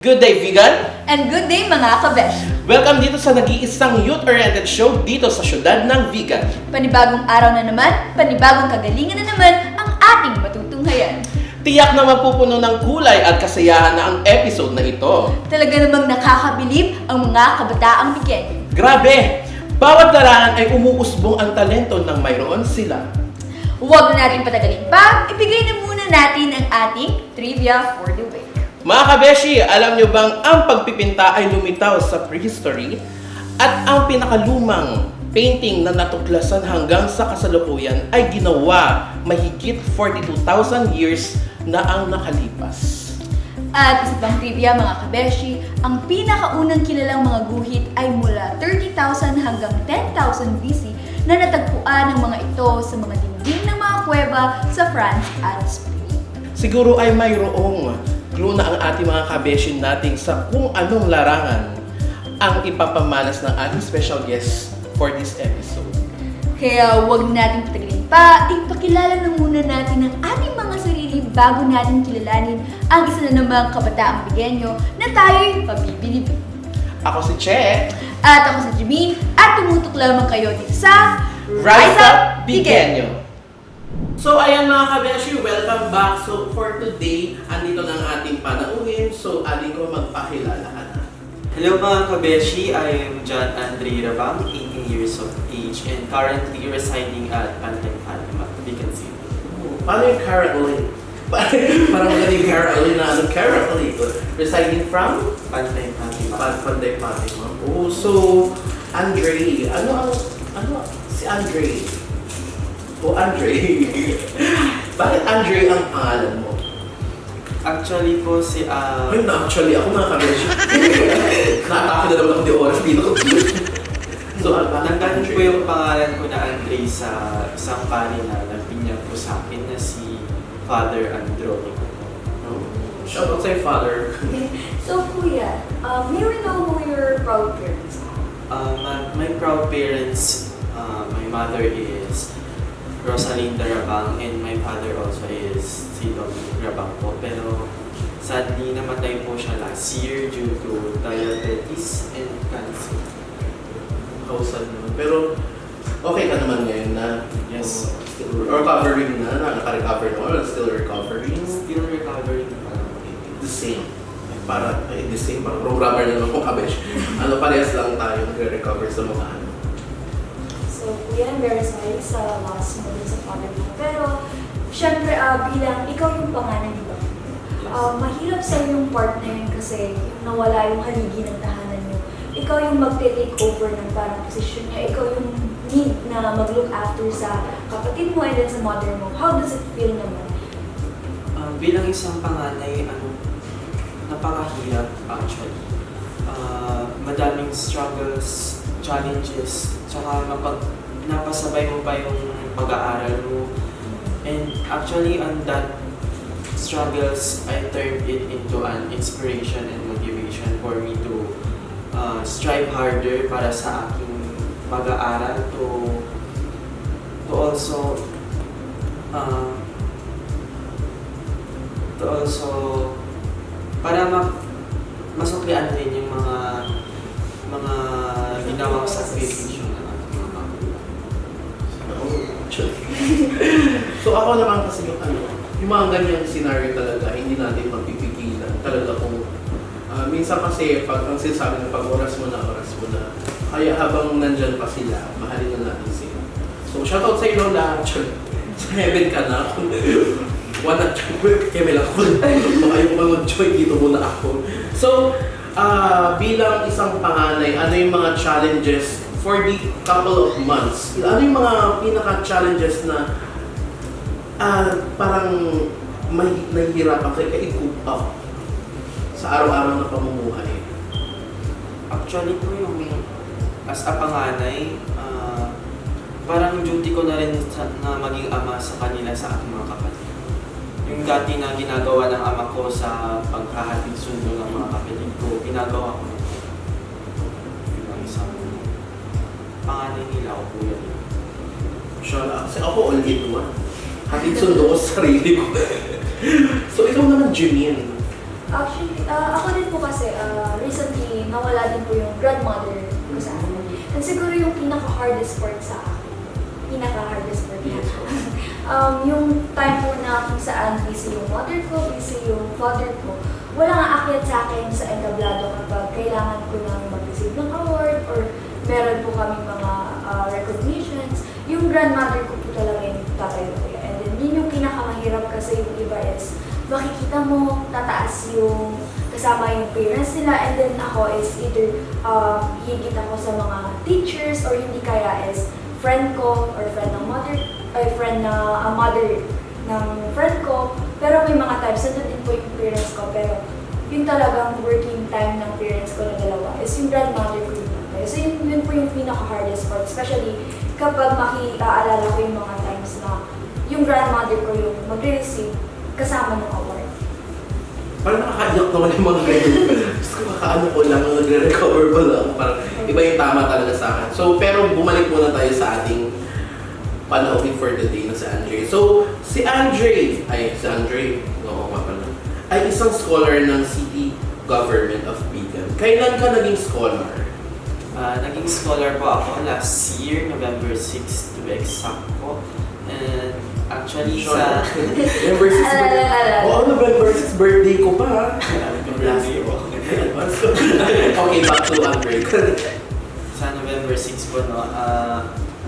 Good day, vegan! And good day mga kabesh! Welcome dito sa nag-iisang youth-oriented show dito sa syudad ng Vegan. Panibagong araw na naman, panibagong kagalingan na naman ang ating matutunghayan. Tiyak na mapupuno ng kulay at kasiyahan na ang episode na ito. Talaga namang nakakabilib ang mga kabataang Bigenyo. Grabe! Bawat larangan ay umuusbong ang talento ng mayroon sila. Huwag na natin patagalin pa, ibigay na muna natin ang ating trivia for the week. Mga kabeshi, alam nyo bang ang pagpipinta ay lumitaw sa prehistory? At ang pinakalumang painting na natuklasan hanggang sa kasalukuyan ay ginawa mahigit 42,000 years na ang nakalipas. At isa pang trivia mga kabeshi, ang pinakaunang kilalang mga guhit ay mula 30,000 hanggang 10,000 BC na natagpuan ng mga ito sa mga dingding ng mga kuweba sa France at Spain. Siguro ay mayroong clue na ang ating mga kabeshi natin sa kung anong larangan ang ipapamalas ng ating special guest for this episode. Kaya huwag natin patagalin pa, ipakilala na muna natin ang ating mga sarili bago natin kilalanin ang isa na namang kabataang Bigenyo na tayo'y pabibilibin. Ako si Che. At ako si Jimin at tumutok lamang kayo dito sa Rise Up Bigenyo! So ayan mga kabeshi, welcome back. So for today, andito na ang ating panauhin. So aling ko magpakilala ka na. Hello mga kabeshi, I am John Andre Rabang, 18 years of age and currently residing at Pantan Fatima, Bigan City. Paano yung currently? Parang magaling currently na currently. Residing from? Pantan Fatima. Panday Fatima. Oh, so Andre, ano si Andre? O Andre. Bakit Andre ang pangalan mo? Actually po si Ay, actually, ako mga kabeshi. Nakatake na naman ako di oras dito. So, nanggaling po yung pangalan ko na Andre sa isang pari na nagbinyag po sa akin na si Father Andronico. Shout out sa'yo, Father. So Kuya, may we know who your proud parents are? My proud parents, my mother is Rosalinda Rabang and my father also is si Dominic Rabang po. Pero sadly namatay po siya last year due to diabetes and cancer. Kausan naman. Pero okay ka naman ngayon na? Yes. Still recovering na? Naka-recover naman? Or still recovering? Still recovering pa. The same. Parang programmer na naman kung kabesh. Parehas lang tayo nagre-recover sa mga ano. So, Kuya, I'm very sorry sa loss mo dun sa father mo. Pero, syempre, bilang ikaw yung panganay, di ba? Mahirap sa yung part na yun kasi nawala yung haligi ng tahanan mo. Ikaw yung magte-take over ng parang posisyon niya. Ikaw yung need na mag-look after sa kapatid mo and then sa mother mo. How does it feel naman? Bilang isang panganay, napakahirap actually. Madaming struggles, challenges, tsaka napasabay mo pa yung pag-aaral mo. And actually, on that struggles, I turned it into an inspiration and motivation for me to strive harder para sa aking pag-aaral to also para masuklian din yung mga ginawang sakripisyo ng ating mga magulang. So ako naman kasi yung mga ganyang scenario talaga, hindi natin mapipigilan. Talaga kung minsan kasi pag ang sinasabi ng pag-oras mo na. Kaya habang nandyan pa sila, mahalin na natin sila. So shoutout sa iyo Lola. Sa heaven ka na. Wala kaya lang ako. Ayaw ko mag-join dito muna ako. So, bilang isang panganay, ano yung mga challenges for the couple of months? Ano yung mga pinaka-challenges na parang may nahihirapan kayo i-coop up sa araw-araw na pamumuhay? Actually po yung as a panganay, parang duty ko na rin na maging ama sa kanila sa aking mga kapatid. Yung dati na ginagawa ng ama ko sa paghahatid sundo ng mga kapatid ko, ginagawa ko. Yung isang panganay nila o kuya nila. Kasi ako all in one. Hatid sundo ko sa sarili ko. So ikaw naman, Jimin. Actually, ako din po kasi, recently, nawala din po yung grandmother ko sa akin. And siguro yung pinaka-hardest part sa akin, pinaka-hardest part niya, yung time po na kung saan busy yung mother ko, busy yung father ko, walang aakyat sa akin sa entablado kapag kailangan ko nang mag-receive ng award or meron po kami mga recognitions. Yung grandmother ko po talaga yung tatayo ko. And then, yun yung pinakamahirap kasi yung iba is makikita mo, tataas yung kasama yung parents nila, and then ako is either higit ako sa mga teachers or hindi kaya is friend ko or friend ng mother, ay friend na mother ng friend ko. Pero may mga times na din po yung parents ko, pero yung talagang working time ng parents ko na dalawa is yung grandmother ko yung tatay. So yun po yung pinaka-hardest part, especially kapag makikaalala ko yung mga times na yung grandmother ko yung mag-receive kasama ng award. Parang nakakaiyak naman yung mga ganyan. Gusto ko makaano ko lang, nagre-recover pa lang. Parang iba yung tama talaga sa akin. So, pero bumalik muna tayo sa ating panauhin for the day na si Andre. So, si Andre, oo nga pala, ay isang scholar ng City Government of Bigan. Kailan ka naging scholar? Naging scholar po ako last year, November 6 to be exact po. And actually sa... November 6 birthday. Oo, November 6 birthday ko pa. last year po. Okay, back to Andre. Sa November 6 po, no,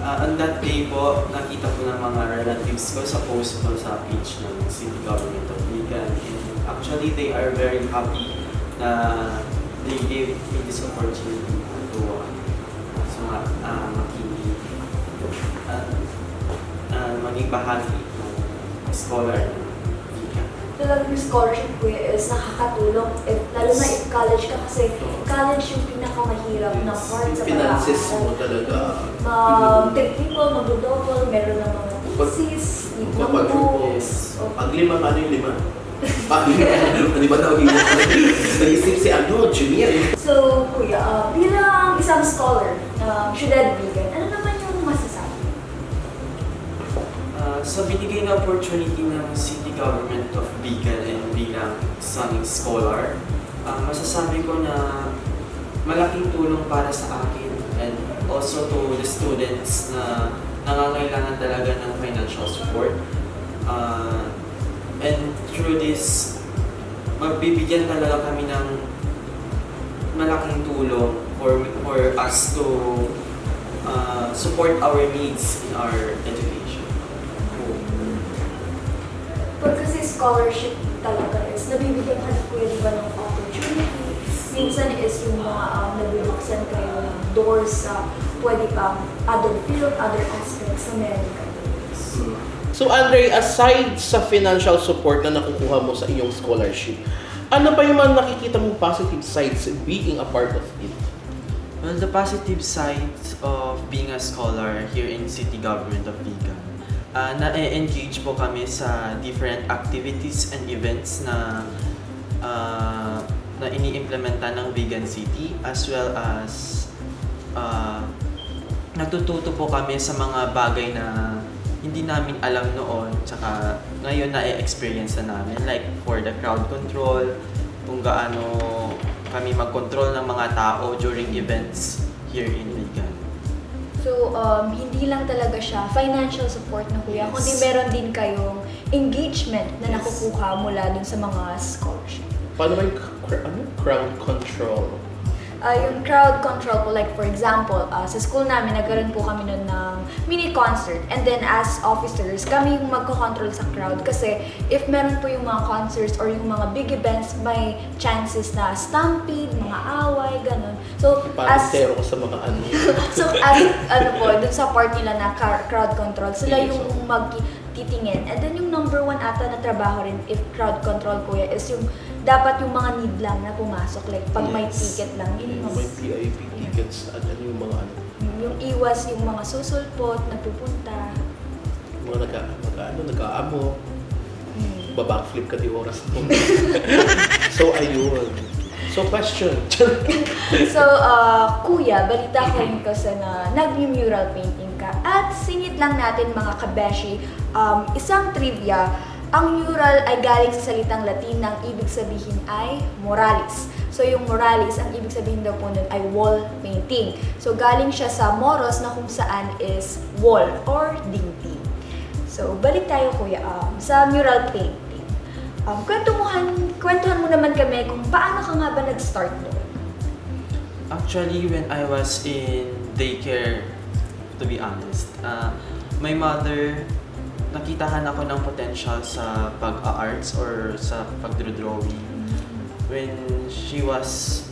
on that day po, nakita po ng mga relatives ko sa post po sa page ng City Government of Bigan. And actually, they are very happy na they gave me this opportunity to maging bahagi ng scholar ng Bigan. Talagang yung scholarship ko is nakakatulong, lalo na if college ka kasi college yung pinakamahirap na part sa Finances mo talaga. Take people, mag-double, meron ng mga thesis, ng books. Pag lima, ano yung lima? Pag lima, di ba tawagin mo? Naisip si Junior. So, kuya, bilang isang scholar ng Ciudad Bigan, ano naman yung masasabi? Sa binigay na opportunity ng City Government of Bigan and bilang isang scholar, masasabi ko na malaking tulong para sa akin and also to the students na nangangailangan talaga ng financial support. And through this, magbibigyan talaga kami ng malaking tulong for us to support our needs in our education. Pag kasi scholarship talaga is, nabibigyan ka na kuya diba ng opportunities. Minsan is yung mga nabibuksan kayo ng doors sa pwede pang other field, other aspects na meron kayo. So Andre, aside sa financial support na nakukuha mo sa iyong scholarship, ano pa yung mga nakikita mong positive sides being a part of it? Well, the positive sides of being a scholar here in City Government of Bigan, na-engage po kami sa different activities and events na ini-implementa ng Bigan City, as well as natututo po kami sa mga bagay na hindi namin alam noon, tsaka ngayon na-experience na namin, like for the crowd control, kung gaano kami mag-control ng mga tao during events here in Bigan. So, hindi lang talaga siya financial support na kuya, Yes. kundi meron din kayong engagement na Yes. nakukuha mula dun sa mga scholarship. Paano ba yung crowd control? Yung crowd control po, like for example, sa school namin, nagkaroon po kami nun ng mini concert. And then as officers, kami yung magko-control sa crowd. Kasi if meron po yung mga concerts or yung mga big events, may chances na stampede, mga away, ganun. So, Parang zero ko sa mga ano. so as, dun sa part nila na crowd control, sila Yes, yung magtitingin. And then yung number one ata na trabaho rin, if crowd control kuya, is yung dapat yung mga need lang na pumasok. Like, pag may Yes. ticket lang, yun yung May PIP tickets at ano yung mga ano. yung iwas yung mga susulpot, nagpupunta. Mga nag-aamo. Babackflip ka di oras mo. So, ayun. So, question. So, kuya, balita ko rin kasi na nag-mural painting ka. At singit lang natin mga kabeshi, isang trivia, Ang mural ay galing sa salitang Latin na ang ibig sabihin ay moralis. So yung moralis, ang ibig sabihin daw po nun ay wall painting. So galing siya sa moros na kung saan is wall or dingding. So balik tayo kuya sa mural painting. Kwentuhan mo naman kami kung paano ka nga ba nag-start doon? Actually, when I was in daycare, to be honest, my mother, nakitahan ako ng potential sa pag-arts or sa pag-drawing when she was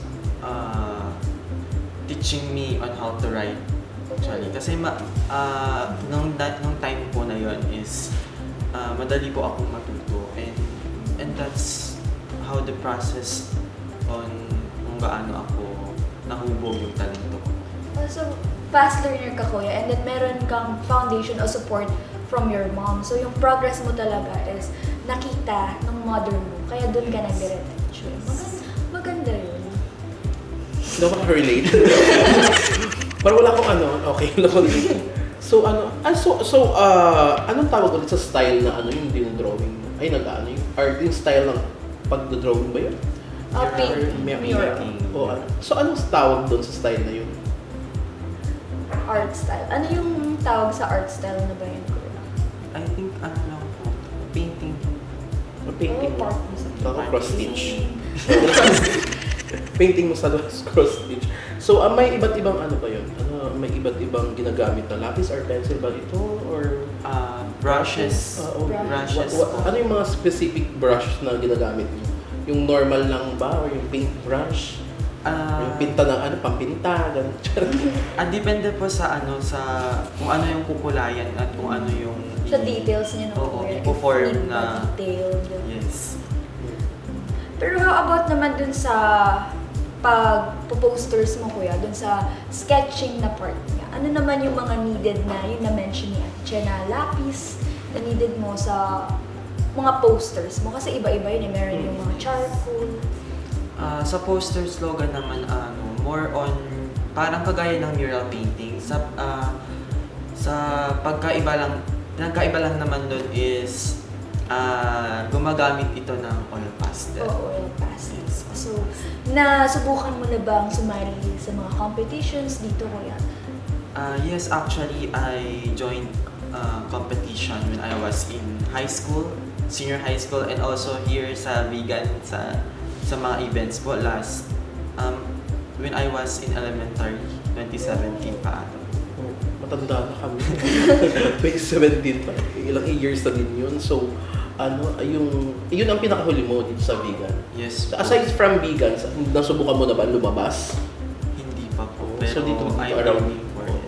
teaching me on how to write. Actually, kasi nung time po na yon is madali po akong matuto and that's how the process on kung gaano ako nahubog yung talento ko. So, fast learner ka kuya and then meron kang foundation o support from your mom. So, yung progress mo talaga is nakita ng mother mo. Kaya doon ka nag-diretso. Maganda yun. Hindi ako relate. Parang wala akong okay, wala akong So, anong tawag ulit sa style na yung dinodrawing mo? Ay, yung art, yung style ng pag-drawing ba yun? Mural. So, anong tawag doon sa style na yun? Art style. Ano yung tawag sa art style na ba yun kuya? I think lang po, painting. Painting mo. part mo sa Cross-stitch. Painting mo sa cross-stitch. So, may iba't ibang ba yun? May iba't ibang ginagamit na lapis or pencil ba ito? Or Brushes. Brushes. Ano yung mga specific brush na ginagamit niyo? Yung normal lang ba? Or yung paint brush? Yung pinta ng pampinta? Depende po sa sa kung ano yung kukulayan at kung ano yung Sa details niya Oo, kuya. ipo-form If na- detailed. Yes. Pero how about naman dun sa pag-posters mo kuya, dun sa sketching na part niya? Ano naman yung mga needed na, yung na-mention ni Atche na lapis na needed mo sa mga posters mo? Kasi iba-iba yun eh. Meron yung mga charcoal. Sa poster slogan naman, more on, parang kagaya ng mural painting. Sa pagkaiba lang naman doon is, gumagamit ito ng oil pastel. Oo, oil pastels. So, nasubukan mo na bang sumali sa mga competitions dito kuya? Yes, actually, I joined competition when I was in high school, senior high school, and also here sa vegan, sa mga events po when I was in elementary, 2017 pa. Matanda na kami. 2017 pa. Ilang years na din yun. So, yun ang pinakahuli mo dito sa vegan. Yes. So, aside from vegan, nasubukan mo na ba lumabas? Hindi pa po. So, Pero dito I'm around aiming for it.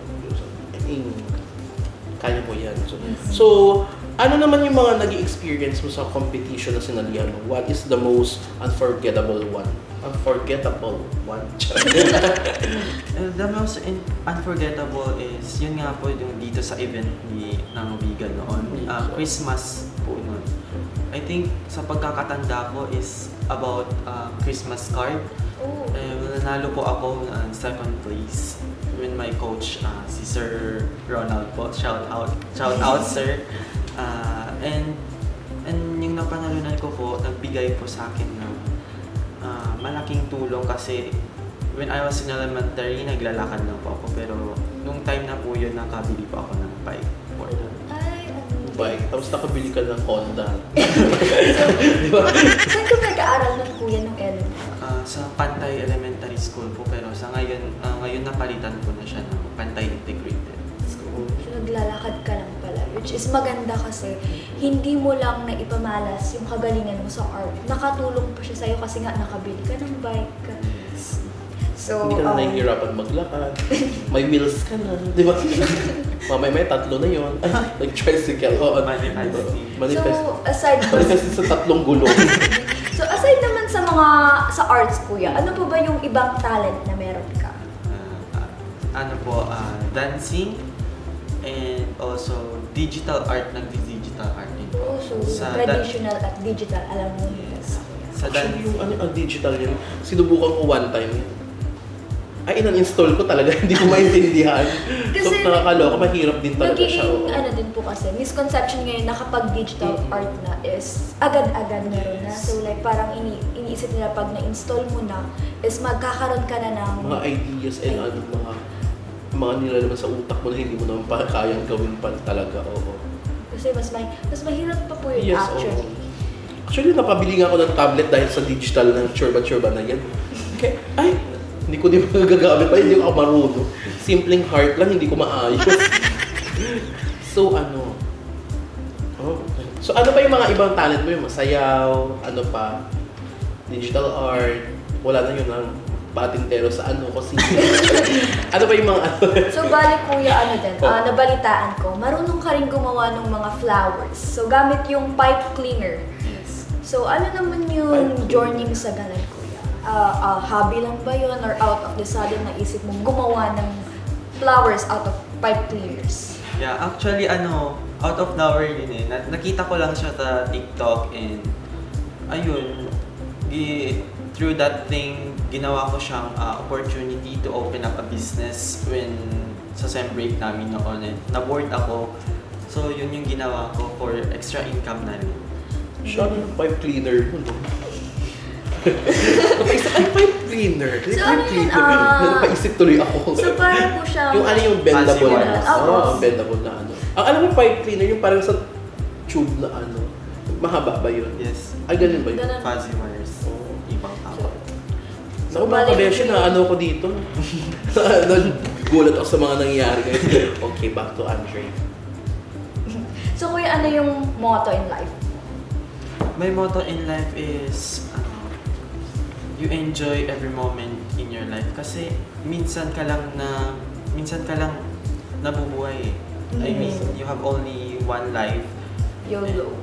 Kaya mo yan. So, ano naman yung mga nag-experience mo sa competition na sinalihan mo? What is the most unforgettable one? The most unforgettable is, yun nga po yung dito sa event ng vegan noon. Christmas po noon. I think sa pagkakatanda ko is about Christmas card. Oh. Nanalo po ako ng second place when my coach, si Sir Ronald po. Shout out sir. And yung napanalunan ko po, nagbigay po sa akin ng malaking tulong kasi when I was in elementary, naglalakad lang po ako. Pero nung time na po yun, nakabili po ako ng bike. Ay, Bike. Tapos nakabili ka ng Honda. Saan ka nag-aaral ng kuya nung elementary? Sa Pantay Elementary School po, pero sa ngayon napalitan ko na siya ng Pantay Integrated School. So, naglalakad ka lang pala. Which is maganda kasi hindi mo lang na ipamalas yung kagalingan mo sa art. Nakatulong pa siya sa'yo kasi nga nakabili ka ng bike. So, Hindi ka na nahihirapan maglakad. May wheels ka na, di ba? Mamaya may tatlo na yun. Like tricycle. Manifest. So, aside Manifest sa tatlong gulong. So, aside naman sa arts, kuya, ano po ba yung ibang talent na meron ka? Dancing and also digital art, nag-digital art din po. So, Sa traditional at digital, alam mo nila. Sa Actually, dancing. yung digital yun, sinubukan ko one time yun. Ay, in-install ko talaga, hindi ko maintindihan. So, Kasi nakakaloka, mahirap din talaga siya. Nagiging oo. ano din po kasi, misconception ngayon na kapag digital art na is agad-agad meron na. So like parang iniisip nila pag na-install mo na is magkakaroon ka na ng Mga ideas and ano, mga nilalaman sa utak mo na hindi mo naman pa kayang gawin pa talaga, oo. kasi mas mahirap pa po yun Yes, actually. oo. Actually, napabili nga ako ng tablet dahil sa digital ng churba-churba na yan. Okay. Ay, hindi ko din magagamit pa, hindi ko ako marunong. Simpleng heart lang, hindi ko maayos. So, ano? Oh, okay. So, ano pa yung mga ibang talent mo? Yung masayaw, ano pa? Digital art, wala na yun ang patintero sa ano, kasi ano pa yung mga ano? So balik kuya ano din, Oh. nabalitaan ko, marunong ka rin gumawa ng mga flowers. So gamit yung pipe cleaner. Yes. So ano naman Pipe yung cleaner. journey mo sa ganun kuya? Hobby lang ba yun or out of the sudden naisip mo gumawa ng flowers out of pipe cleaners? Yeah, actually out of nowhere yun eh. Nakita ko lang siya sa TikTok and ayun, through that thing, ginawa ko siyang opportunity to open up a business when sa sem break namin noon eh. Na-bored ako. So yun yung ginawa ko for extra income na rin. Siya yung pipe cleaner. Napaisip, ay, pipe cleaner. So, ano yun, Napaisip tuloy ako. So parang po siya Yung ano yung bendable Fancy na. ones. Oo, Oo. ang bendable na ano. Ang alam mo pipe cleaner, yung parang sa tube na ano. Mahaba ba yun? Yes. Ay, ganun ba yun? Ganun. Fuzzy wires. Oo. Ibang tawag. Naku, mga balik- kabeshi na ano ko dito. Nagulat ako sa mga nangyayari ngayon. Okay, back to Andre. So kuya, ano yung motto in life? My motto in life is you enjoy every moment in your life kasi minsan ka lang nabubuhay eh. I mean, you have only one life. YOLO.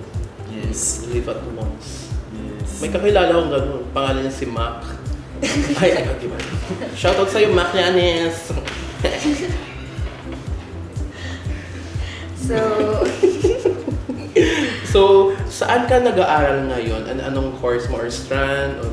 Yes. Live at once. Yes. May kakilala akong gano'n. Pangalan niya si Mac. Ay, diba? Shoutout sa'yo, Mac Yanis. So, So, saan ka nag-aaral ngayon? Anong course mo or strand? Or...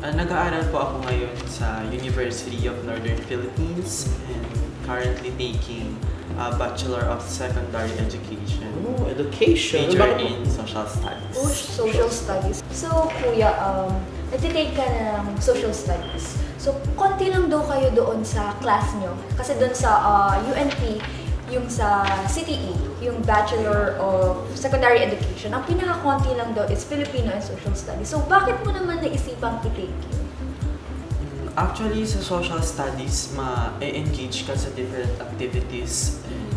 Nag-aaral po ako ngayon sa University of Northern Philippines and currently taking a Bachelor of Secondary Education. Oh, education. Major Bakit- in Social Studies. social studies. So, kuya, nagtitake ka na ng social studies. So, konti lang daw kayo doon sa class nyo. Kasi doon sa UNP, yung sa CTE, yung Bachelor of Secondary Education, ang pinaka-konti lang daw is Filipino and Social Studies. So, bakit mo naman naisipang i-take yun? Actually, sa social studies, ma-engage ka sa different activities. And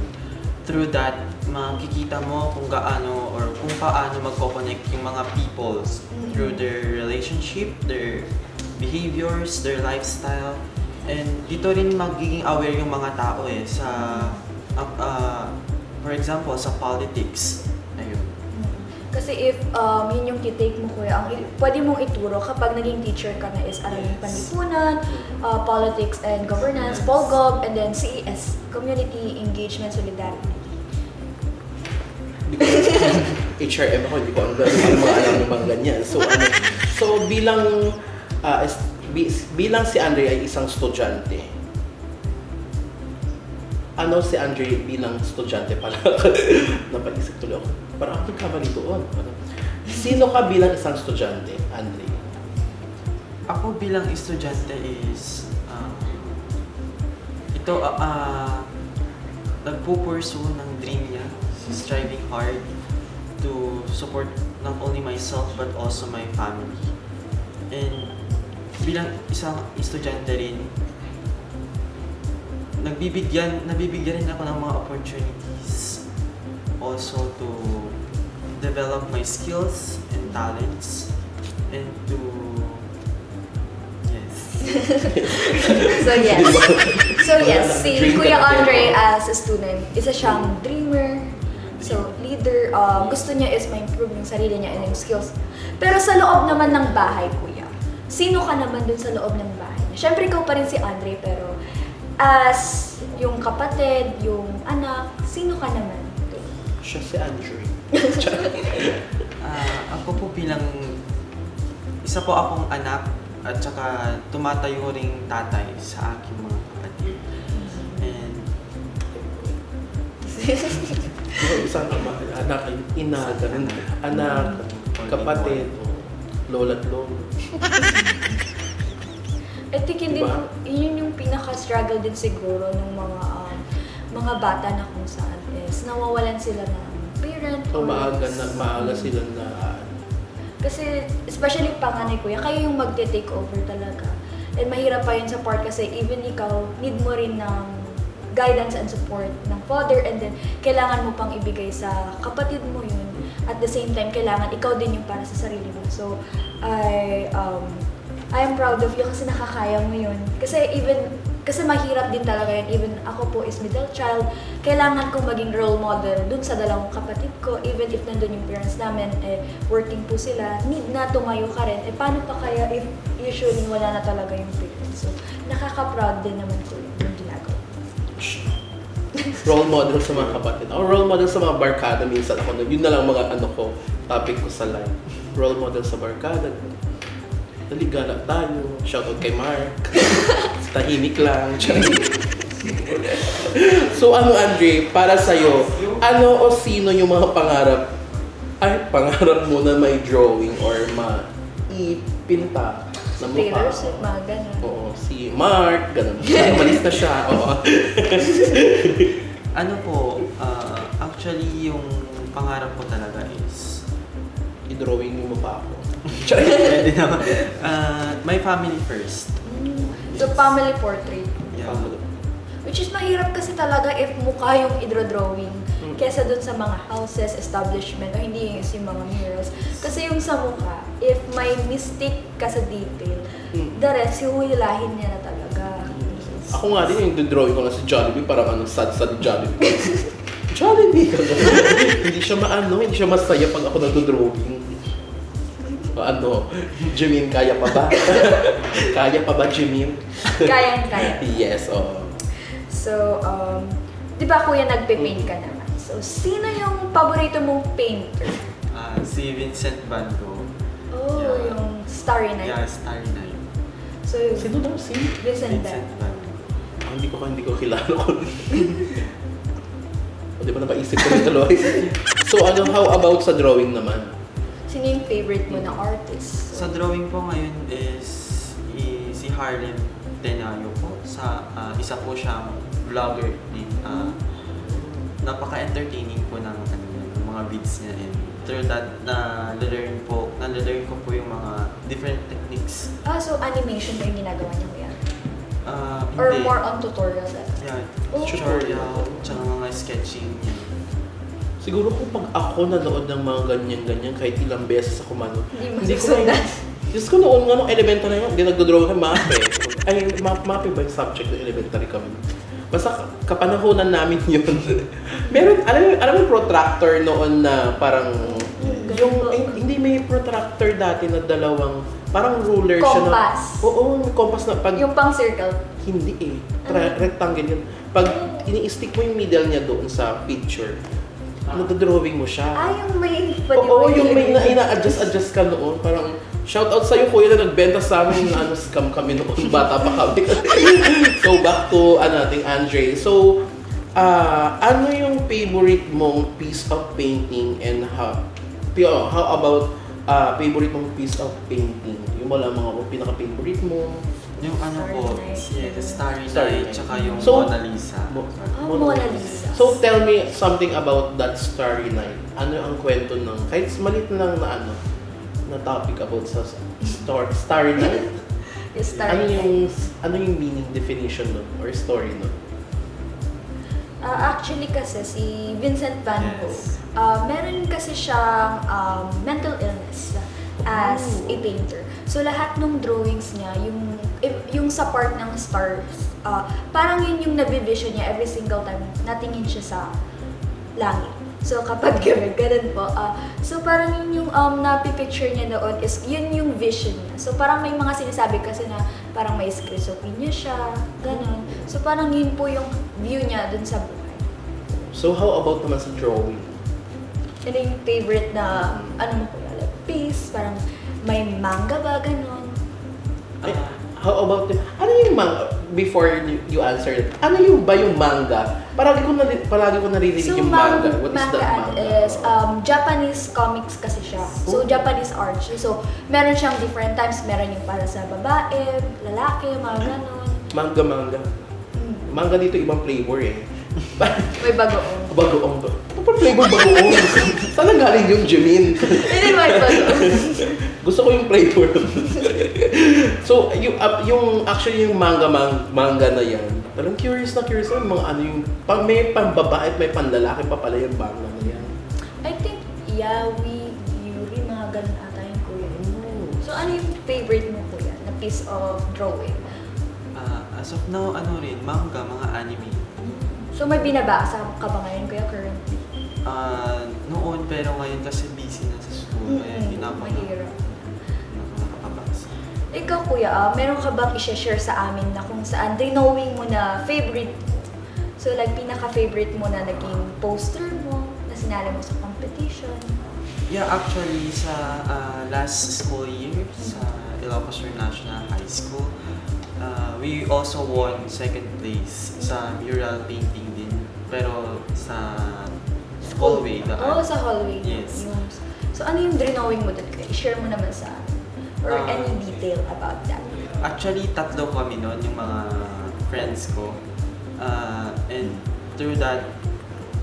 through that, makikita mo kung gaano or kung paano magko-connect yung mga peoples through their relationship, their behaviors, their lifestyle. And dito rin magiging aware yung mga tao eh sa, for example, sa politics. Ayun. Kasi if yun yung titake mo kuya, pwede mong ituro kapag naging teacher ka na is Araling Panlipunan, Politics and Governance, Yes. PolGov, and then CES, Community Engagement Solidarity. Hindi ko HRM ako, hindi ko ano mga alam ng mga ganyan. So, bilang si Andre ay isang estudyante, ano si Andre bilang estudyante pala? Napaisip tuloy ako. Parang ako nagkamali doon. Sino ka bilang isang estudyante, Andre? Ako bilang estudyante is nagpo-pursue ng dream niya, striving hard to support not only myself but also my family. And bilang isang estudyante rin, nabibigyan rin ako ng mga opportunities also to develop my skills and talents and to So yes, si Dream Kuya ka na Andre din. as a student, isa siyang dreamer, so leader, gusto niya is ma-improve yung sarili niya and yung skills. Pero sa loob naman ng bahay, Kuya, sino ka naman dun sa loob ng bahay niya? Siyempre ikaw pa rin si Andre, pero as yung kapatid, yung anak, sino ka naman dun? Siya si Andre. Ako po bilang isa po akong anak At saka tumatayo ring tatay sa aking mga kapatid. And Isang ama, anak, ina, ganun. Anak, kapatid, lola't lolo. I think Diba? yun yung pinaka-struggle din siguro ng mga bata na kung saan is nawawalan sila ng parent. So, or- maaga sila na Kasi, especially panganay ko, kayo yung magte-take over talaga. And mahirap pa yun sa part kasi even ikaw, need mo rin ng guidance and support ng father, and then kailangan mo pang ibigay sa kapatid mo yun. At the same time, kailangan ikaw din yung para sa sarili mo. So, I am proud of you kasi nakakaya mo yun. Kasi mahirap din talaga yun. Even ako po is middle child. Kailangan kong maging role model dun sa dalawang kapatid ko. Even if nandun yung parents namin, working po sila, need na tumayo ka rin. Paano pa kaya if usually wala na talaga yung parents? So, nakaka-proud din naman ko yung ginagawa. role model sa mga kapatid. Ako role model sa mga barkada minsan ako. Yun na lang mga topic ko sa live. Role model sa barkada. Naligala tayo. Shoutout kay Mark. Tahimik lang. So Andre, para sa'yo, ano o sino yung mga pangarap mo na may drawing or maipinta na mukha? Taylor Swift, mga ganun. Oo, si Mark, ganun. Malis na siya, oo. Actually yung pangarap ko talaga is I-drawing mo pa ako. Pwede naman. My family first. So, family portrait. Yeah. Which is mahirap kasi talaga if mukha yung drawing kesa dun sa mga houses, establishment, o hindi yung mga murals. Kasi yung sa mukha, if may mistake ka sa detail, the rest, hiwilahin niya na talaga. Ako nga din yung drawing ko na si Jollibee, parang sad-sad Jollibee. Jollibee ka ba? Hindi siya masaya pag ako nagdo-drawing. Jimin, kaya pa ba? Kaya pa ba, Jimin? Kayang-kaya. Yes, oo. So, di ba kuya nagpe-paint ka naman? So, sino yung paborito mong painter? Si Vincent Van Gogh. Oh, Yeah. yung Starry Night. Yeah, Starry Night. So, Sino daw? Vincent Van. Vincent Van Gogh. Hindi ko kilala ko. Di ba napaisip ko rin tuloy? So how about sa drawing naman? Sino yung favorite mo na artist? Sa drawing po ngayon is si Harlem Tenayo po. Isa po siyang vlogger. Napaka-entertaining po ng mga beats niya, and through that na-learn ko po yung mga different techniques. So animation ba yung ginagawa niya kuya? Or Hindi. more on tutorials? Yeah, Oh. tutorial, tsaka mga sketching. Yan. Siguro kung pag ako nanood ng mga ganyan-ganyan kahit ilang beses ako Hindi masusundan. Diyos ko noon nga nung elementary yun, hindi nagdodraw kami mape. Ay, mape ba yung subject ng elementary kami? Basta kapanahonan namin yun. Meron, alam mo yung protractor noon na parang, hindi may protractor dati na dalawang, parang ruler siya na. Compass. Oo, compass na. Pag, Yung pang circle. hindi eh. Rectangle yun. Pag ini-stick mo yung middle niya doon sa picture, nagdodrawing mo siya. Yung may Oo, yung may ina-adjust ka noon. Parang, shout out sa'yo kuya na nagbenta sa amin, scam kami noon, bata pa kami. So, back to ating Andre. So, ano yung favorite mong piece of painting and how about favorite mong piece of painting? Yung wala mga pinaka-favorite mo? Yung Starry Starry Night. Night, tsaka yung So, Mona Lisa. Mona Lisa. So, tell me something about that Starry Night. Ano ang kwento ng, kahit malit lang na na topic about sa Starry Night? Yung Starry Night. Ano yung meaning, definition nun, or story nun? Actually kasi si Vincent Van Gogh, Yes. meron kasi siyang mental illness as a painter. So lahat ng drawings niya, yung sa part ng stars, parang yun yung nabivision niya every single time natingin siya sa langit. So kapag gabi, ganun po. So parang yun yung napipicture niya doon is yun yung vision niya. So parang may mga sinasabi kasi na parang may schizophrenia siya, ganun. So parang yun po yung view niya dun sa buhay. So, how about naman sa drawing? Yun yung favorite na, ano mo kuya, like piece, parang may manga ba, ganun. Ay, how about ano yung manga, before you answer it, ano yung ba yung manga? Palagi ko naririnig yung manga. What is that manga? Is Japanese comics kasi siya. So, Japanese art siya. So, meron siyang different types. Meron yung para sa babae, lalaki, mga ganun. Manga. Manga dito ibang flavor eh. May bagoong. Bagoong to. Ano pa flavor bagoong? Saan ang galing yung Jimin? Hindi, may bagoong. Gusto ko yung flavor. So, yung actually yung manga na yan, parang curious na mga ano yung, may pambabae at may panlalaki pa pala yung manga na yan. I think, Yaoi, Yuri, mga ganun ata yung kuya. So, ano yung favorite mo kuya na piece of drawing? As of now, manga, mga anime. So, may binabasa ka ba ngayon kuya currently? Noon, pero ngayon kasi busy na sa school, kaya hindi na ako Mahirap. nakakabasa. Ikaw kuya, meron ka bang i-share sa amin na kung saan knowing mo na favorite? So, like, pinaka-favorite mo na naging poster mo, na sinali mo sa competition? Yeah, actually, sa last school year, sa Ilocos National High School, we also won second place sa mural painting din. Pero sa hallway. Sa hallway. Yes. So, ano yung drawing mo doon kuya? I-share mo naman sa amin. Or any detail about that. Actually, 3 kami noon, yung mga friends ko. And through that,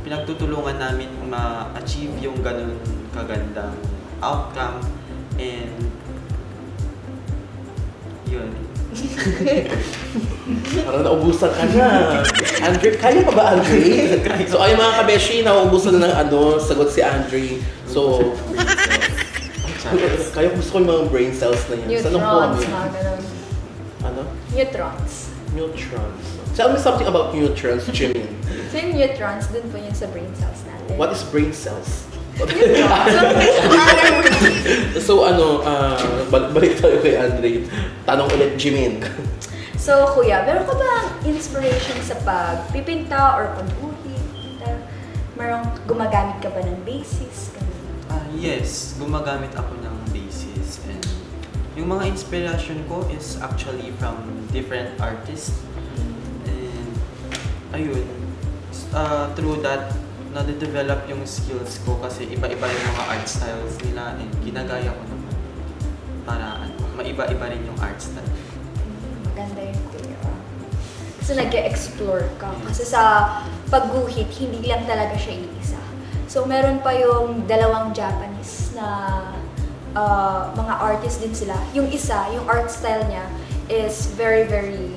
pinagtutulungan namin ma-achieve yung ganun kagandang outcome. And yun. Parang naubusan ka na. Andre, kaya pa ba Andre? So ay mga kabeshi, naubusan na ng sagot si Andre. So, kaya gusto ko yung mga brain cells na yan. Saan ang Neutrons, yan? mga ganun. Ano? Neutrons. Neutrons. Tell me something about neutrons, Jimin. So yung neutrons, dun po yun sa brain cells natin. What is brain cells? So, balik tayo kay Andre. Tanong ulit, Jimin. so, kuya, meron ka ba inspiration sa pagpipinta or pagguhit? Merong gumagamit ka ba ng basis? Yes, gumagamit ako ng basis. And yung mga inspiration ko is actually from different artists. And ayun, through that, na-develop yung skills ko kasi iba-iba yung mga art styles nila and ginagaya ko naman para maiba-iba rin yung art style. Maganda yun, kuya. So, nag-explore ka. Kasi sa pagguhit, hindi lang talaga siya iisa. So, meron pa yung 2 Japanese na mga artist din sila. Yung isa, yung art style niya is very, very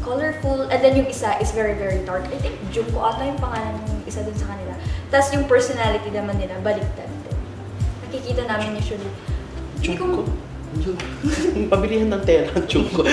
colorful. And then yung isa is very, very dark. I think Junko ata yung pangalan ng isa dun sa kanila. Tapos yung personality naman nila, baliktad din. Nakikita namin usually. Junko? Pabilihan ng tela, Junko.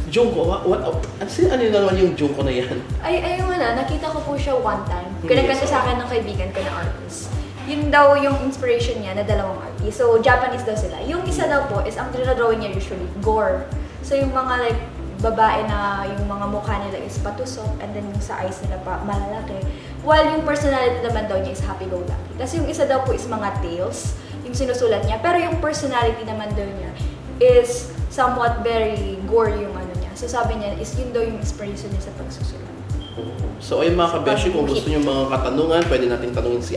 Junko, ano naman yung Junko na yan? Ay, wala. Nakita ko po siya one time. Kinagkanta sa akin ng kaibigan ko na artist. Yun daw yung inspiration niya na 2 artist. So, Japanese daw sila. Yung isa daw po is, ang dinadrawing niya usually, gore. So, yung mga like, babae na yung mga mukha nila is patusok and then yung sa eyes nila pa malalaki. While yung personality naman daw niya is happy-go-lucky. Tapos yung isa daw po is mga tales, yung sinusulat niya. Pero yung personality naman daw niya is somewhat very gore yung ano niya. So sabi niya is yun daw yung inspiration niya sa pagsusulat. So ayun mga kabeshi, kung gusto niyo mga katanungan, pwede nating tanungin si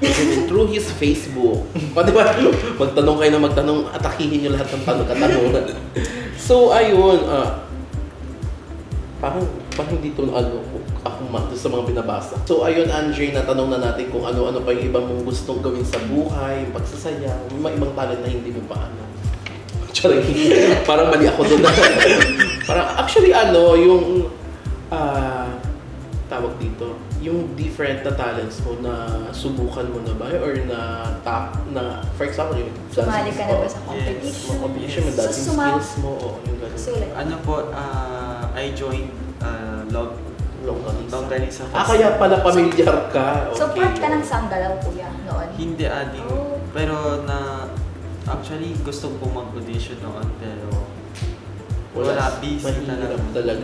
Jimin through his Facebook. Di ba? Magtanong kayo na magtanong, atakihin niyo lahat ng katanungan. So ayun, parang hindi ito ako sa mga binabasa. So ayun, Andre, natanong na natin kung ano-ano pa yung ibang mong gustong gawin sa buhay, yung pagsasayaw, may mga ibang talent na hindi mo pa Charing, parang mali ako doon. Parang actually yung tawag dito, yung different na talents mo na subukan mo na ba or na for example yung Sumali ka na ba sa Yes, competition? competition mo, dancing So, skills mo o yung ganun. So like, I joined Longganisa. Longganisa. Kaya pala pamilyar ka. so part ka ng Sanggalaw kuya noon? Hindi ading. Oh. Pero actually gusto ko mag-audition noon pero wala busy mahirap talaga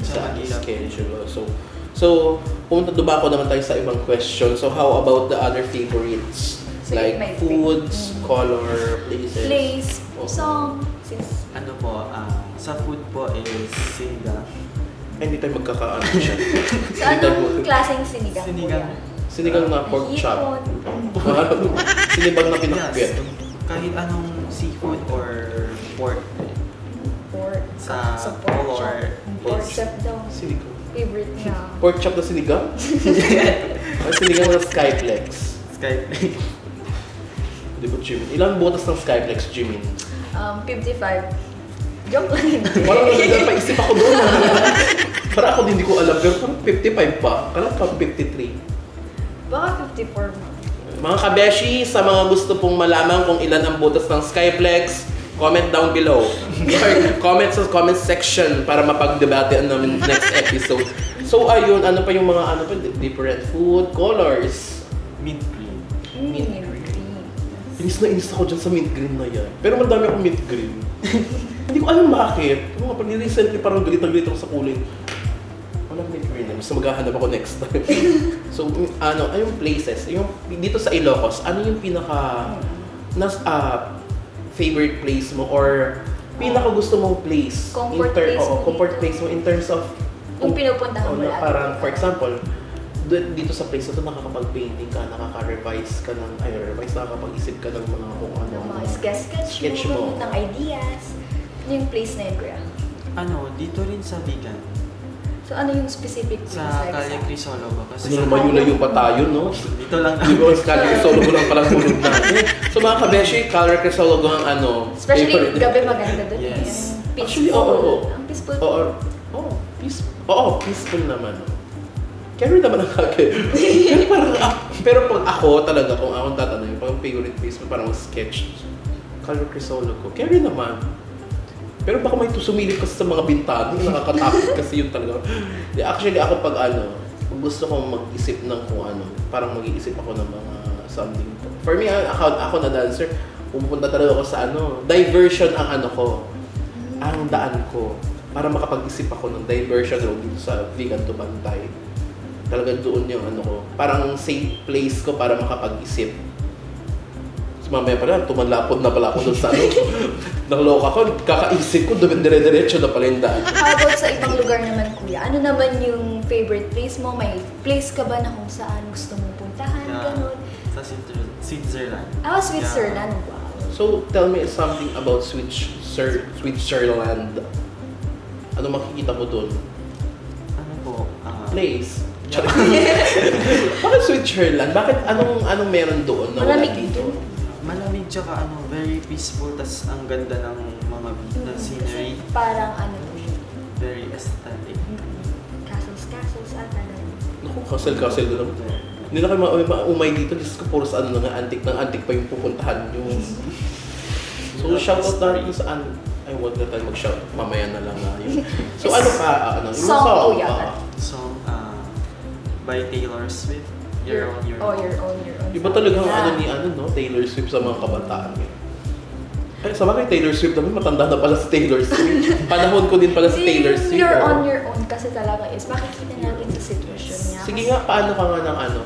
sa Mahirap. schedule. So pumunta ba ako naman tayo sa ibang question. So how about the other favorites? So, Like my foods, color, places? Place, Oo. song, since Ano po, sa food po is sinigang. Ay, hindi tayo magkakaano siya. So, anong klaseng sinigang, Sinigang. kuya? Sinigang na pork chop. Hipon. Sinigang na pinakbet. Kahit anong seafood or pork Pork. sa pork color chop. Pork is chop daw. Sinigang. Favorite niya. Pork chop na sinigang? Ay, sinigang na Skyflex. Skype. Di ba, Jimin? Ilang butas ng Skyflex, Jimin? 55. Joke lang yun. Parang napaisip ako doon. Para ako din hindi ko alam, pero parang 55 pa. Kala pa 53. Baka 54 mo. Mga kabeshi, sa mga gusto pong malaman kung ilan ang butas ng Skyflex, comment down below. Or comment sa comment section para mapagdebatean namin next episode. So ayun, ano pa yung mga ano pa, different food, colors. Mint green. Green. Inis na inis ako dyan sa mint green na yan. Pero madami akong mint green. Hindi ko alam bakit. Yung mga pag-recently parang galit na galit ako sa kulay. Walang mint green na. Basta maghahanap ako next time. So, ano, yung places. Yung, dito sa Ilocos, ano yung pinaka favorite place mo or pinaka gusto mong place? Comfort place mo comfort dito. place mo in terms of Kung pinupuntahan mo na lagi. parang, for example, dito sa place na to nakakapag-painting ka, nakaka-revise ka ng, nakakapag-isip ka ng mga kung ano. Ng mga sketch Sketch mo, mo. ng ideas. Ano yung place na yun, kuya? Ano, dito rin sa Vigan. So, ano yung specific place? Sa like Calle Crisologo. Kasi Ano naman yun na yung patayo, no? dito lang Di ba, Color Crisologo lang palang tulog natin. So mga kabeshi, Color Crisologo ang ano, Especially favorite. gabi maganda doon. Yes. Yung peaceful. Actually, oo. Ang peaceful. Peaceful naman. Carry naman ang kagay. Pero parang, pero pag ako talaga, kung akong tatanungin, pag ang favorite place mo, parang sketch, Color Crisologo, carry naman. Pero baka may sumilip kasi sa mga bintana, nakakatakot kasi yun talaga. Actually, ako pag gusto kong mag-isip ng kung ano, parang mag-iisip ako ng mga something. For me, ako na dancer, pupunta talaga ako sa diversion ang ko, ang daan ko, para makapag-isip ako ng diversion road dito sa Vegan to Bantay. Talaga doon yung ko, parang safe place ko para makapag-isip. Mamaya pala, tumanlapod na pala ako doon sa Nakaloka ko, kakaisip ko, dire-diretso na pala yung daan. How about sa ibang lugar naman, kuya? Ano naman yung favorite place mo? May place ka ba na kung saan gusto mong puntahan? Ganon. Sa Switzerland. Switzerland. Wow. So, tell me something about Switzerland. Ano makikita mo doon? Ano po? Place. Bakit Switzerland? Bakit anong meron doon na wala Malamig dito? dito. Malamig tsaka very peaceful, tas ang ganda ng mga scenery. Parang Very aesthetic. castles ata na. Naku, castle na naman. Hindi na kayo maumay dito. Diyos ko, puro sa na nga, antik pa yung pupuntahan nyo. So, shoutout na rin sa ay, wag na tayo mag-shout. Mamaya na lang yun. So, ano pa? Yung Song, kuya. Song by Taylor Swift. You're on your own. You're on. Iba talagang Taylor Swift sa mga kabataan. Eh, sa bagay, Taylor Swift naman, matanda na pala si Taylor Swift. Panahon ko din pala si Taylor Swift. You're on your own kasi talaga is makikita natin sa sitwasyon niya. Sige nga, paano ka nga ng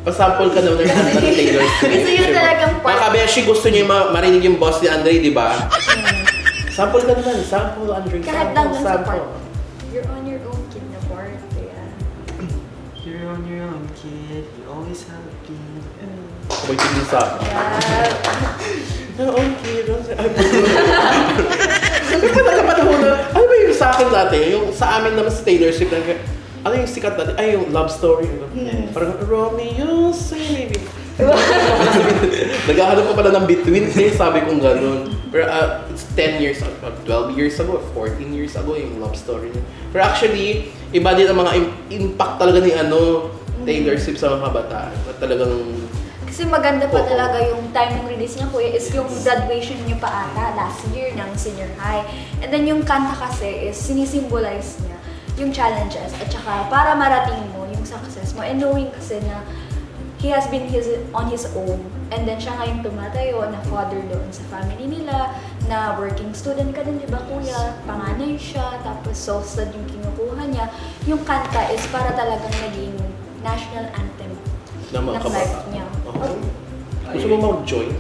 pasample ka naman ng kanta ni Taylor Swift. Kasi yun talagang part. Mga kabeshi, gusto niyo marinig yung boss ni Andre, di ba? Sample ka naman. Sample, Andre. Kahit lang sa part. You're on your own, kid na part. Yeah. You're on your own, kid. You always have a kid. Sabay tingin sa akin. Yeah. Okay, panahon na. Ano ba yung sa akin dati? Yung sa amin naman sa Taylor Swift, ano yung sikat dati? Ay, yung love story. Parang, Romeo, say maybe. Naghahanap ko pala ng between, sabi kong ganun. Pero it's 10 years ago, 12 years ago, 14 years ago yung love story niya. Pero actually, iba din ang mga impact talaga ni Taylor Swift sa mga kabataan. At talagang Kasi maganda pa talaga yung time ng release niya, kuya, is yung graduation niya pa ata last year ng senior high. And then yung kanta kasi is sinisimbolize niya yung challenges at saka para marating mo yung success mo. And knowing kasi na he has been on his own. And then siya ngayong tumatayo na father doon sa family nila, na working student ka din, di ba kuya? Panganay siya, tapos self-stud yung kinukuha niya. Yung kanta is para talagang naging national anthem na mga ng life kabataan. niya. Gusto mo mag-join?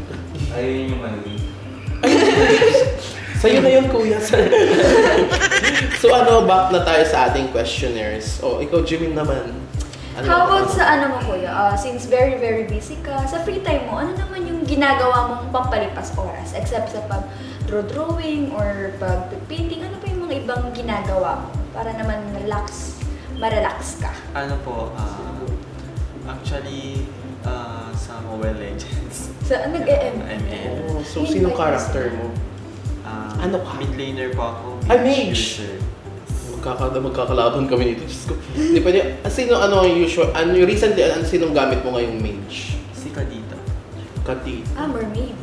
Ayun yung mali. Sa Sa'yo na yun, kuya. So back na tayo sa ating questionnaires. Ikaw, Jimin naman. How about sa ano mo, kuya? Since very, very busy ka, sa free time mo, ano naman yung ginagawa mong pampalipas oras? Except sa pag-drawing or pag-painting, ano pa yung mga ibang ginagawa mo? Para naman ma-relax ka. Ano po, actually, sa Mobile Legends. Sa nag-ML? ML. So, sinong character mo? Ano ka? Mid laner po ako. Ay, mage! user. Magkakalaban kami nito. Diyos ko. Hindi pwede. Recently, sinong gamit mo ngayong mage? Si Kadita. Kadita. Mermaid.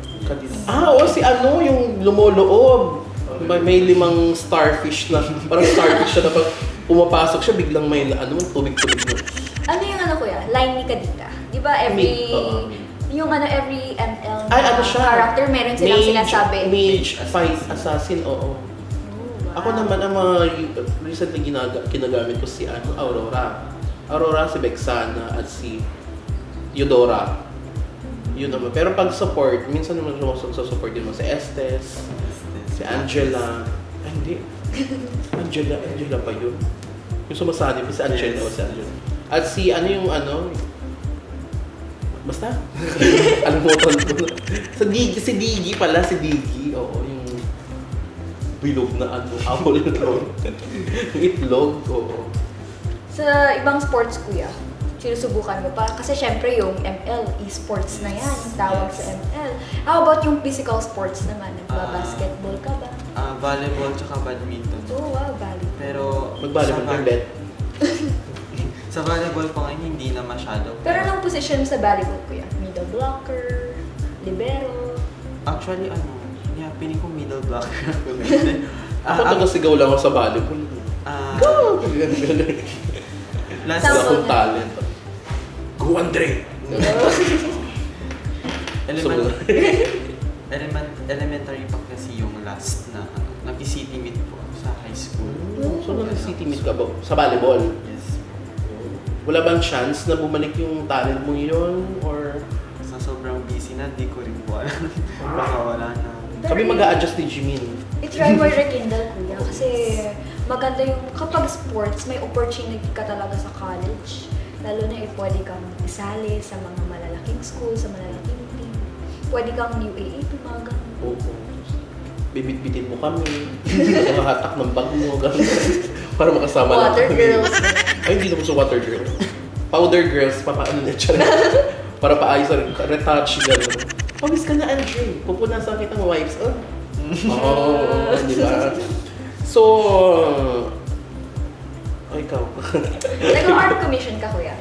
Si yung lumoloob. May 5 starfish na, parang starfish siya na pag pumapasok siya, biglang may tubig-tubig na. Ano yung kuya? Line ni Kadita. Di ba every... every ML na character, meron silang sinasabi. Mage, fight, assassin, oo. Ako naman, ang mga recently ginagamit ko si Aurora. Aurora, si Vexana, at si Eudora. Yun naman. Pero pag support, minsan naman support din mo si Estes, si Angela. Ay, hindi. Angela pa yun. Yung sumasanib, si Angela o si Angela. At si basta? Alimutan ko. Si Diggy pala, si Diggy. Oo, yung bilog na apple yung itlog. Oo. Sa ibang sports, kuya, sinusubukan mo pa? Kasi syempre yung ML, esports na yan, yung tawag sa ML. How about yung physical sports naman? Nagba-basketball ka ba? Volleyball tsaka badminton. Oh, wow, volleyball. Pero Mag-volleyball ka, bet? sa volleyball po ngayon, hindi na masyado. Pero anong position sa volleyball, kuya? Middle blocker, libero? Actually, piling ko middle blocker. Ako taga-sigaw lang ako sa volleyball. Go! Last Sa- Wala akong talent. Go, Andre! elementary pa kasi yung last na nag-city meet po sa high school. So, nag-city meet ka ba sa volleyball? Yes. Wala bang chance na bumalik yung talent mo yun? Or Sa sobrang busy na, di ko rin po alam. Baka wala na. kami mag-a-adjust ni Jimin? I-try mo rekindle, kuya. Kasi maganda yung kapag sports, may opportunity ka talaga sa college. Lalo na pwede kang isali sa mga malalaking school, sa malalaking team. Pwede kang UAAP, mga ganun. Oo. Bibit-bitin mo kami. Makahatak ng bag mo. Ganun. Para makasama lang Water kami. girls. Ay, hindi naman sa water girl. Powder girls, papaano na siya. Para paayos sa retouch, gano'n. Pawis ka na, Andre. Pupunasan kita mo, wives. Oo, di ba? So, ikaw. Nag-art commission ka, kuya?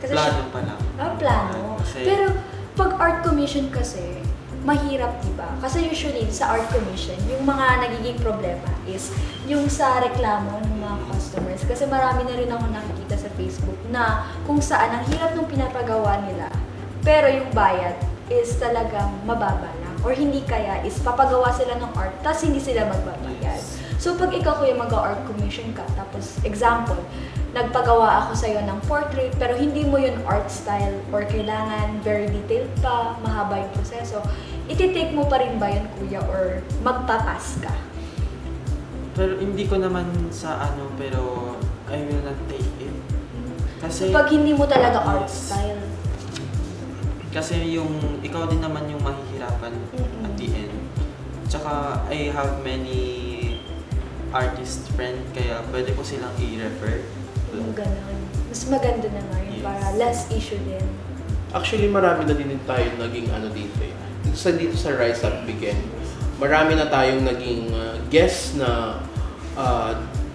Plano pa lang. Plano. Kasi- Pero pag art commission kasi, mahirap, di ba? Kasi usually sa art commission, yung mga nagiging problema is yung sa reklamo ng mga customers. Kasi marami na rin ako nakikita sa Facebook na kung saan ang hirap nung pinapagawa nila, pero yung bayad is talagang mababa lang. Or hindi kaya is papagawa sila ng art, tapos hindi sila magbabayad. So pag ikaw kuya mag-art commission ka, tapos example, nagpagawa ako sa'yo ng portrait, pero hindi mo yun art style or kailangan very detailed pa, mahaba yung proseso, iti-take mo pa rin ba yun kuya or magpapas ka? Pero hindi ko naman pero I will not take it. Kasi Pag hindi mo talaga art Yes. style. Kasi yung ikaw din naman yung mahihirapan at the end. Tsaka I have many artist friend kaya pwede ko silang i-refer. Yung ganun. Mas maganda na nga yun Yes. para less issue din. Actually, marami na din tayo naging dito eh. Dito sa Rise Up Begin, marami na tayong naging guest na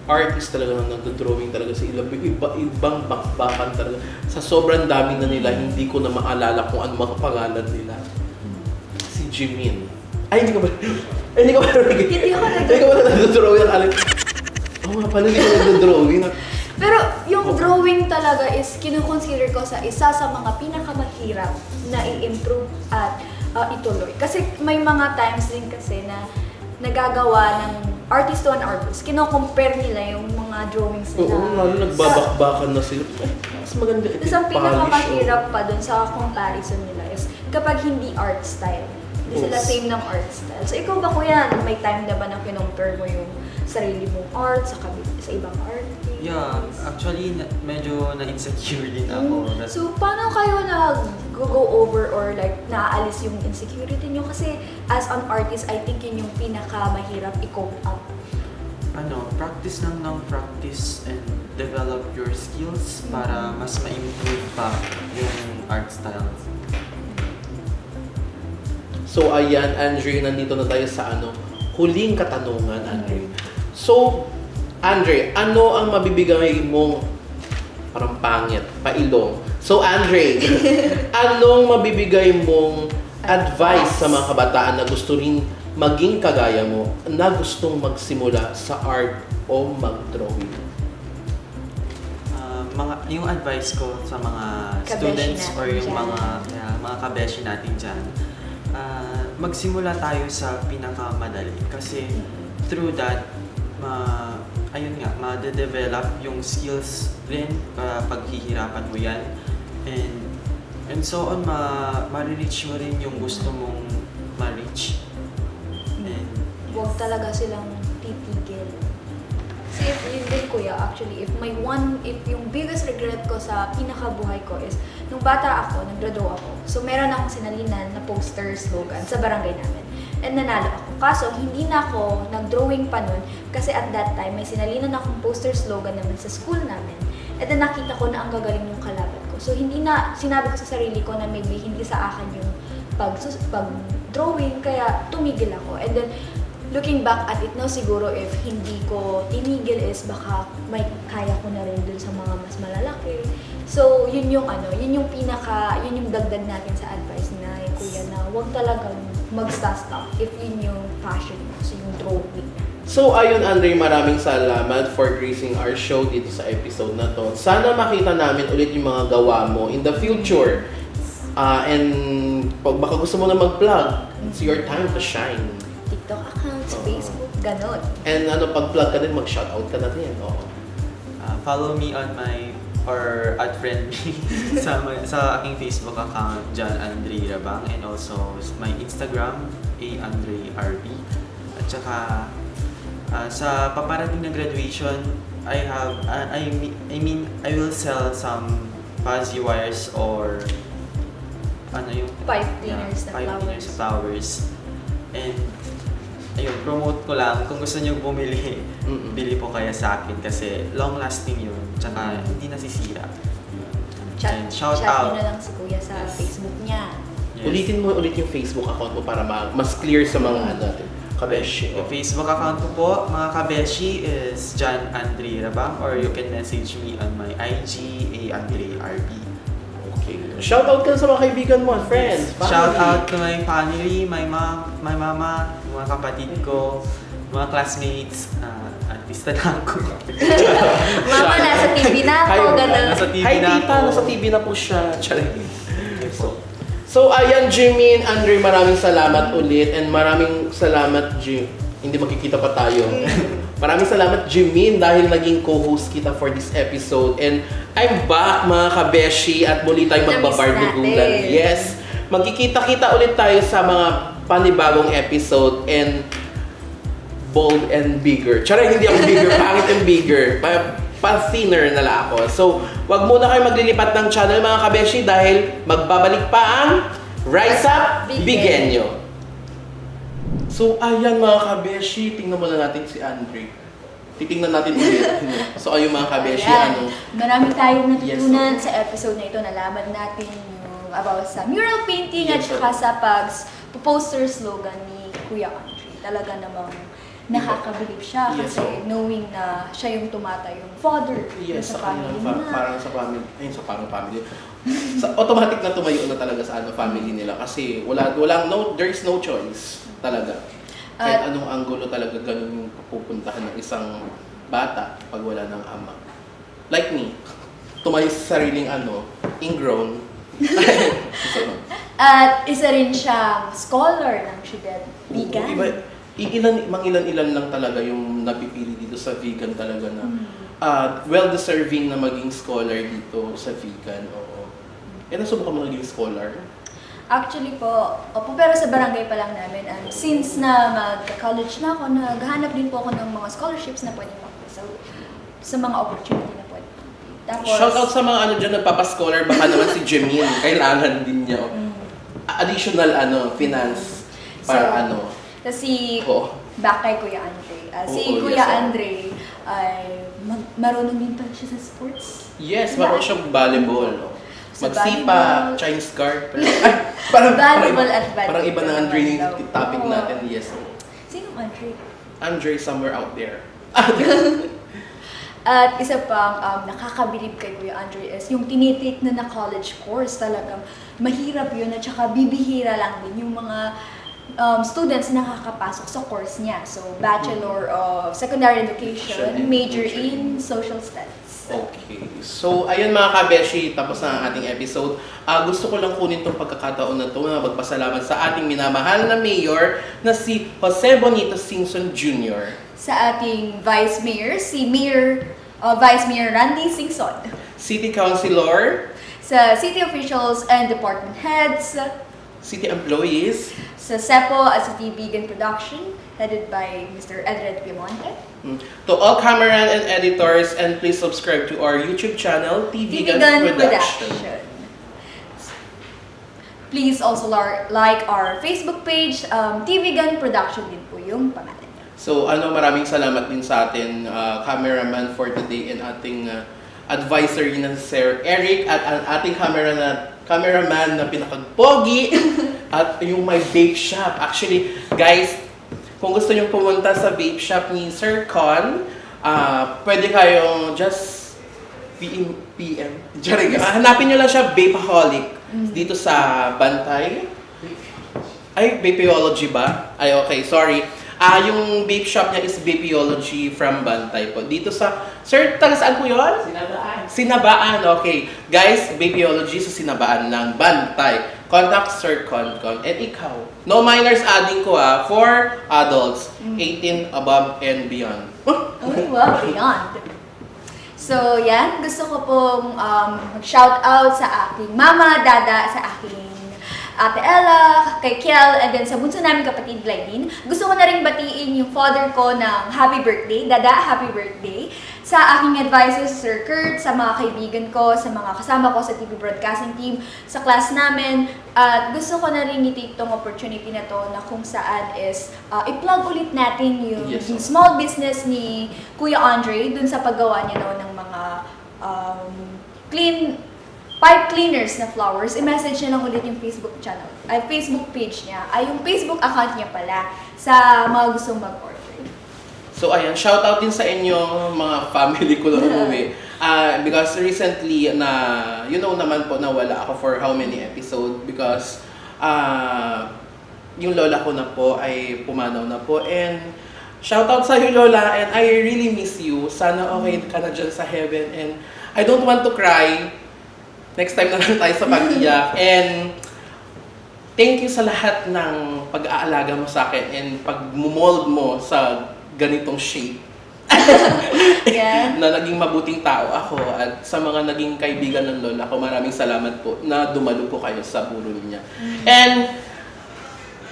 artist talaga na nag-drawing talaga sa ibang bakbakan talaga. Sa sobrang dami na nila, hindi ko na maalala kung ano mga pangalan nila. Si Jimin. Ay, hindi ko ba? Hindi ko ba nag-drawing? Oo nga pala, hindi ko nag-drawing. Pero yung drawing talaga is kinukonsider ko sa isa sa mga pinakamahirap na i-improve at ituloy. Kasi may mga times din kasi na nagagawa ng artist to an artist. Kino-compare nila yung mga drawings nila. Oo, lalo nagbabakbakan na sila. Ay, mas maganda ito. Tapos ang pinakamahirap pa dun sa comparison nila is kapag hindi art style. Hindi sila same ng art style. So ikaw ba kuya, may time na ba na kinompare mo yung sarili mong art sa ibang artist? Yeah, actually, medyo na-insecure din ako. So paano kayo go over or like naaalis yung insecurity nyo? Kasi as an artist, I think yun yung pinakamahirap i-cope up. Practice lang ng practice and develop your skills para mas ma-improve pa yung art styles. So ayan, Andre, nandito na tayo sa huling katanungan, Andre. So, Andre, ano ang mabibigay mong parang pangit, pailong? So, Andre, anong mabibigay mong advice sa mga kabataan na gusto rin maging kagaya mo, na gustong magsimula sa art o mag-drawing? Yung advice ko sa mga Kabeshi students or natin yung dyan. mga kabeshi natin dyan, magsimula tayo sa pinakamadali kasi through that, ma-develop yung skills rin paghihirapan mo yan and so on, ma-reach mo rin yung gusto mong ma-reach. And Huwag talaga silang titigil. Kasi yun din kuya, actually, if yung biggest regret ko sa pinakabuhay ko is, nung bata ako, nag-graduate ako. So meron akong sinalinan na poster slogan sa barangay namin. And nanalo ako. Kaso, hindi na ako nag-drawing pa nun kasi at that time, may sinalinan akong poster slogan naman sa school namin. And then nakita ko na ang gagaling yung kalaban ko. So sinabi ko sa sarili ko na maybe hindi sa akin yung pag-drawing, kaya tumigil ako. And then, looking back at it now, siguro if hindi ko tinigil is baka may kaya ko na rin dun sa mga mas malalaki. So, yun yung dagdag natin sa advice na kuya na huwag talagang mag-stop if yun yung passion mo, so yung drawing. So ayun, Andre, maraming salamat for gracing our show dito sa episode na to. Sana makita namin ulit yung mga gawa mo in the future. And pag baka gusto mo na mag-plug, it's your time to shine. TikTok accounts, Facebook, ganon. And pag-plug ka din, mag-shoutout ka na din. follow me on at friend me sa aking Facebook account, John Andre Rabang, and also my Instagram, @AndreRB. At saka sa paparating na graduation, I will sell some fuzzy wires or Pipe cleaners na flowers. And ayun, promote ko lang. Kung gusto nyo bumili, bili po kaya sa akin kasi long-lasting yun. Tsaka hindi nasisira. And shout out. Chat nyo na lang si Kuya sa Facebook niya. Yes. Ulitin mo ulit yung Facebook account mo para mas clear sa mga natin. Kabeshi. Yung Facebook account ko po, mga kabeshi, is John Andre Rabang, or you can message me on my IG, @AndreRB. Okay. Shout out ka sa mga kaibigan mo, friends, family. Shout out to my family, my mom, my mama, mga kapatid ko, mga classmates, artista na ako. Mama, nasa TV na ako, gano'n. Nasa TV Hi, na tita, ako. nasa TV na po siya. Charing. So, ayan, Jimin, Andre, maraming salamat ulit. And maraming salamat, Jim. Hindi makikita pa tayo. Maraming salamat, Jimin, dahil naging co-host kita for this episode. And I'm back, mga kabeshi, at muli tayong magbabardugulan. natin. Yes. Magkikita-kita ulit tayo sa mga panibagong episode and bold and bigger. Charing, hindi ako bigger, pangit and bigger. Pa-thinner na lang ako. So, wag muna kayo maglilipat ng channel, mga kabeshi, dahil magbabalik pa ang Rise Up Bigenyo. So, ayan, mga kabeshi, tingnan muna natin si Andre. Titingnan natin ulit. So, ayun, mga kabeshi, Ayan. Maraming tayong natutunan Yes, sa episode na ito. Nalaman natin yung about sa mural painting at Yes, saka sa poster slogan ni Kuya Andre. Talaga namang nakakabilib siya Yes, kasi knowing na siya yung tumatayong father Yes, sa sa family kanilang nila. parang sa family, ayun, sa parang family. Automatic na tumayo na talaga sa family nila kasi there is no choice talaga. Kahit anong anggulo talaga ganun yung pupuntahan ng isang bata pag wala ng ama. Like me, tumayo sa sariling ingrown. At isa rin siyang scholar ng Shibet Vegan. Ilan-ilan lang talaga yung napipili dito sa vegan talaga na well-deserving na maging scholar dito sa vegan. Oo. Nasubukan mo naging scholar? Actually po, opo, pero sa barangay pa lang namin. Since na mag-college na ako, naghahanap din po ako ng mga scholarships na pwede po. So, sa mga opportunity na pwede. Tapos, Shoutout sa mga ano dyan, nagpapascholar, baka naman si Jemin, kailangan din niya. Additional finance para Kasi, Oo. back kay Kuya Andre. Si Oo, Kuya yes, Andre ay marunong din pala siya sa sports. Yes, marunong siyang volleyball. No? Sa Magsipa, volleyball. Chinese guard. Ay, parang Volleyball parang, at badminton parang iba na Andre yung naman daw. topic Oo. natin. Yes. Sinong Andre? Andre somewhere out there. At isa pang nakakabilib kay Kuya Andre is yung tinitake na college course talagang mahirap yun at saka bibihira lang din yung mga students na nakakapasok sa course niya. So, Bachelor of Secondary Education, major in Social Studies. Okay. So, ayun mga kabeshi, tapos na ang ating episode. Gusto ko lang kunin itong pagkakataon na ito na magpasalamat sa ating minamahal na mayor na si Jose Bonito Singson Jr. Sa ating Vice Mayor, si Vice Mayor Randy Singson. City Councilor, Sa City Officials and Department Heads, City Employees, sa CEPO at sa Vegan Production, headed by Mr. Edred Piemonte. to all cameramen and editors, and please subscribe to our YouTube channel, TV Gun Production. Please also like our Facebook page, TV Gun Production din po yung pangalan niya. So, maraming salamat din sa atin, cameraman for today, and ating advisory na si Sir Eric, at ang ating cameraman na pinakagpogi, at yung may vape shop. Actually, guys, kung gusto nyo pumunta sa vape shop ni Sir Con, pwede kayong just PM. Hanapin nyo lang siya, Vapeaholic, dito sa Bantay. Ay, Vapeology ba? Ay, okay, sorry. Yung vape shop niya is Vapeology from Bantay po. Dito sa, sir, taga saan po yun? Sinabaan, okay. Guys, Vapeology sa Sinabaan ng Bantay. Contact Sir Concon. And ikaw, no minors adding ko for adults, 18 above and beyond. Oh, wow, beyond. So, yan. Gusto ko pong mag-shout out sa aking mama, dada, sa aking Ate Ella, kay Kiel, and then sa bunso namin kapatid Glidine. Gusto ko na rin batiin yung father ko ng happy birthday. Dada, happy birthday. Sa aking advisors, Sir Kurt, sa mga kaibigan ko, sa mga kasama ko sa TV Broadcasting Team, sa class namin. At gusto ko na rin i-take tong opportunity na to na kung saan is i-plug ulit natin yung, Yes, yung small business ni Kuya Andre dun sa paggawa niya daw ng mga pipe cleaners na flowers. I-message niya lang ulit yung Facebook channel, Facebook page niya, yung Facebook account niya pala sa mga gustong mag-order. So ayan, shout out din sa inyo mga family ko na umuwi. Because recently naman po nawala ako for how many episodes because yung lola ko na po ay pumanaw na po, and shout out sa iyo lola, and I really miss you. Sana okay ka na dyan sa heaven, and I don't want to cry. Next time na lang tayo sa pag-iyak. And thank you sa lahat ng pag-aalaga mo sa akin and pag-mold mo sa ganitong shape. Yan. Na naging mabuting tao ako, at sa mga naging kaibigan ng lola ko, maraming salamat po na dumalo po kayo sa burol niya. And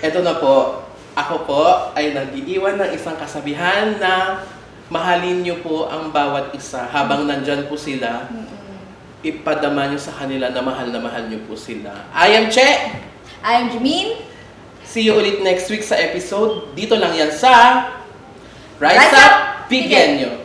eto na po, ako po ay nag-iiwan ng isang kasabihan na mahalin niyo po ang bawat isa habang nandyan po sila. Ipadama niyo sa kanila na mahal niyo po sila. I am Che! I am Jamin. See you ulit next week sa episode. Dito lang yan sa Rise Up, Bigyan Nyo!